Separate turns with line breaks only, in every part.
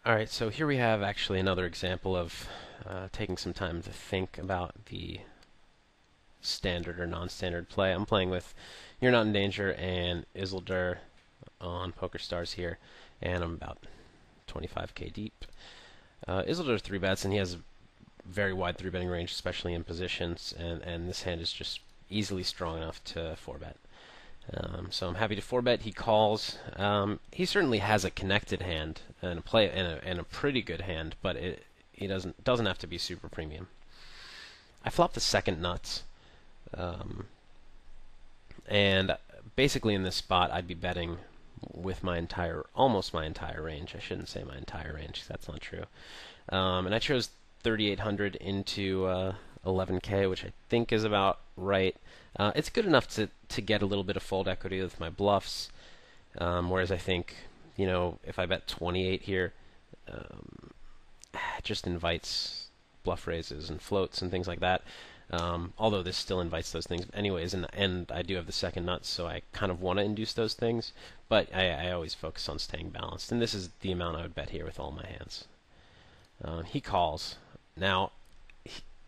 Alright, so here we have actually another example of taking some time to think about the standard or non-standard play. I'm playing with You're Not in Danger and Isildur on PokerStars here, and I'm about 25k deep. Isildur 3-bets, and he has a very wide 3-betting range, especially in positions, and this hand is just easily strong enough to 4-bet. So I'm happy to 4-bet. He calls. He certainly has a connected hand and a pretty good hand, but he doesn't have to be super premium. I flop the second nuts, and basically in this spot I'd be betting with almost my entire range. I shouldn't say my entire range, 'cause that's not true. And I chose 3,800 into 11k, which I think is about right. It's good enough to get a little bit of fold equity with my bluffs, whereas I think, if I bet 28 here, it just invites bluff raises and floats and things like that. Although this still invites those things anyways, and I do have the second nuts, so I kind of want to induce those things, but I always focus on staying balanced, and this is the amount I would bet here with all my hands. He calls. Now,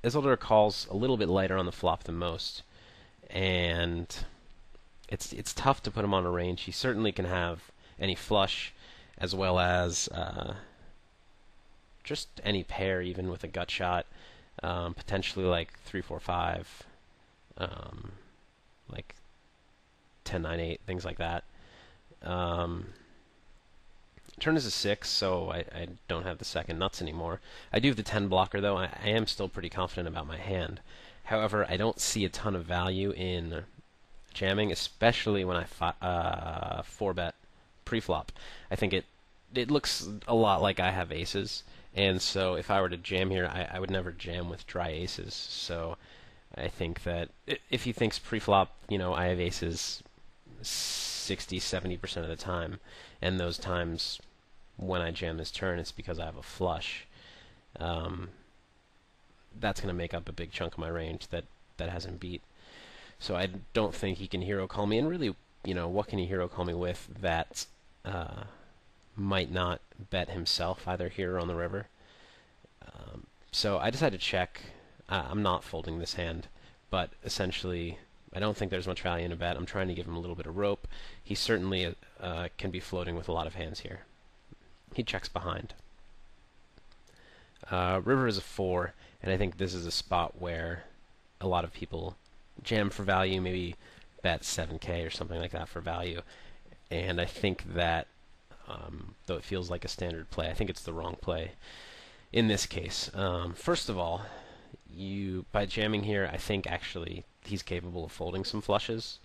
Isildur calls a little bit lighter on the flop than most, and it's tough to put him on a range. He certainly can have any flush, as well as just any pair, even with a gut shot, potentially like 3-4-5, like 10-9-8, things like that. Turn is a 6, so I don't have the second nuts anymore. I do have the 10 blocker, though. I am still pretty confident about my hand. However, I don't see a ton of value in jamming, especially when I 4-bet pre-flop. I think it looks a lot like I have aces, and so if I were to jam here, I would never jam with dry aces. So I think that if he thinks pre-flop, I have aces 60-70% of the time, and those times when I jam his turn, it's because I have a flush. That's going to make up a big chunk of my range that hasn't beat. So I don't think he can hero call me, and really, what can he hero call me with that might not bet himself, either here or on the river? So I decided to check. I'm not folding this hand, but essentially I don't think there's much value in a bet. I'm trying to give him a little bit of rope. He certainly can be floating with a lot of hands here. He checks behind. River is a 4, and I think this is a spot where a lot of people jam for value, maybe bet 7k or something like that for value. And I think that, though it feels like a standard play, I think it's the wrong play in this case. First of all, by jamming here, I think actually he's capable of folding some flushes.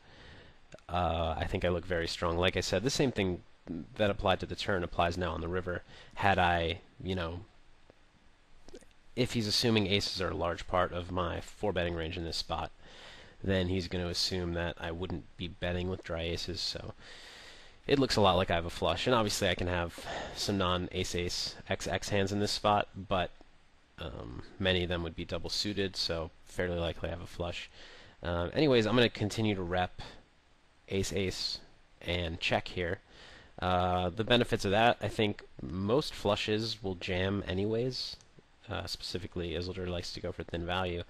I think I look very strong. Like I said, the same thing that applied to the turn applies now on the river. Had I, if he's assuming aces are a large part of my 4-betting range in this spot, then he's going to assume that I wouldn't be betting with dry aces, so it looks a lot like I have a flush. And obviously I can have some non-ace-ace XX hands in this spot, but many of them would be double suited, so fairly likely I have a flush. Anyways, I'm going to continue to rep ace-ace and check here. The benefits of that, I think most flushes will jam anyways. Specifically, Isildur likes to go for thin value.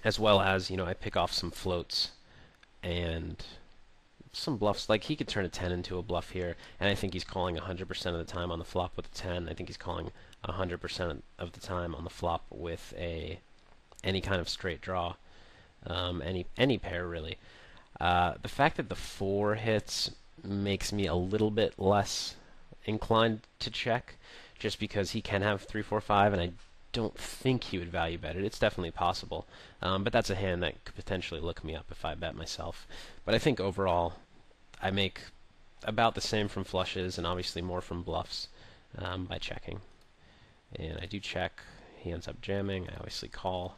As well as, I pick off some floats and some bluffs. Like, he could turn a 10 into a bluff here, and I think he's calling 100% of the time on the flop with a 10. I think he's calling 100% of the time on the flop with any kind of straight draw, any pair, really. The fact that the 4 hits makes me a little bit less inclined to check, just because he can have 3-4-5, and I don't think he would value bet it. It's definitely possible, but that's a hand that could potentially look me up if I bet myself. But I think overall, I make about the same from flushes, and obviously more from bluffs by checking. And I do check. He ends up jamming. I obviously call,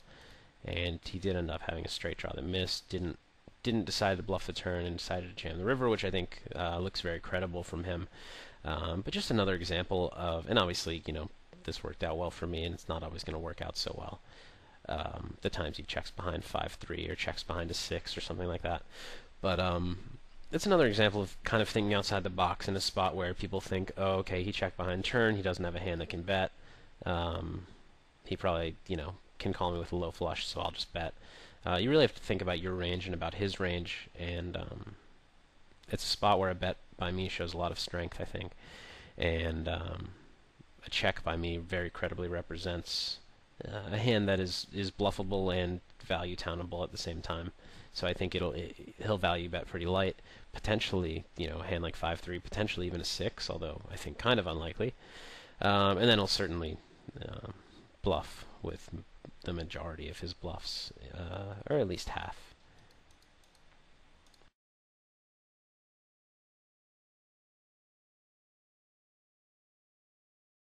and he did end up having a straight draw that missed. Didn't decide to bluff the turn and decided to jam the river, which I think looks very credible from him. But just another example of, and obviously, this worked out well for me, and it's not always going to work out so well. The times he checks behind 5-3 or checks behind a 6 or something like that. But it's another example of kind of thinking outside the box in a spot where people think, oh, okay, he checked behind turn, he doesn't have a hand that can bet. He probably, can call me with a low flush, so I'll just bet. You really have to think about your range and about his range, and it's a spot where a bet by me shows a lot of strength, I think, and a check by me very credibly represents a hand that is bluffable and value townable at the same time. So I think he'll value bet pretty light, potentially, a hand like 5-3, potentially even a 6, although I think kind of unlikely. And then he'll certainly bluff with the majority of his bluffs, or at least half.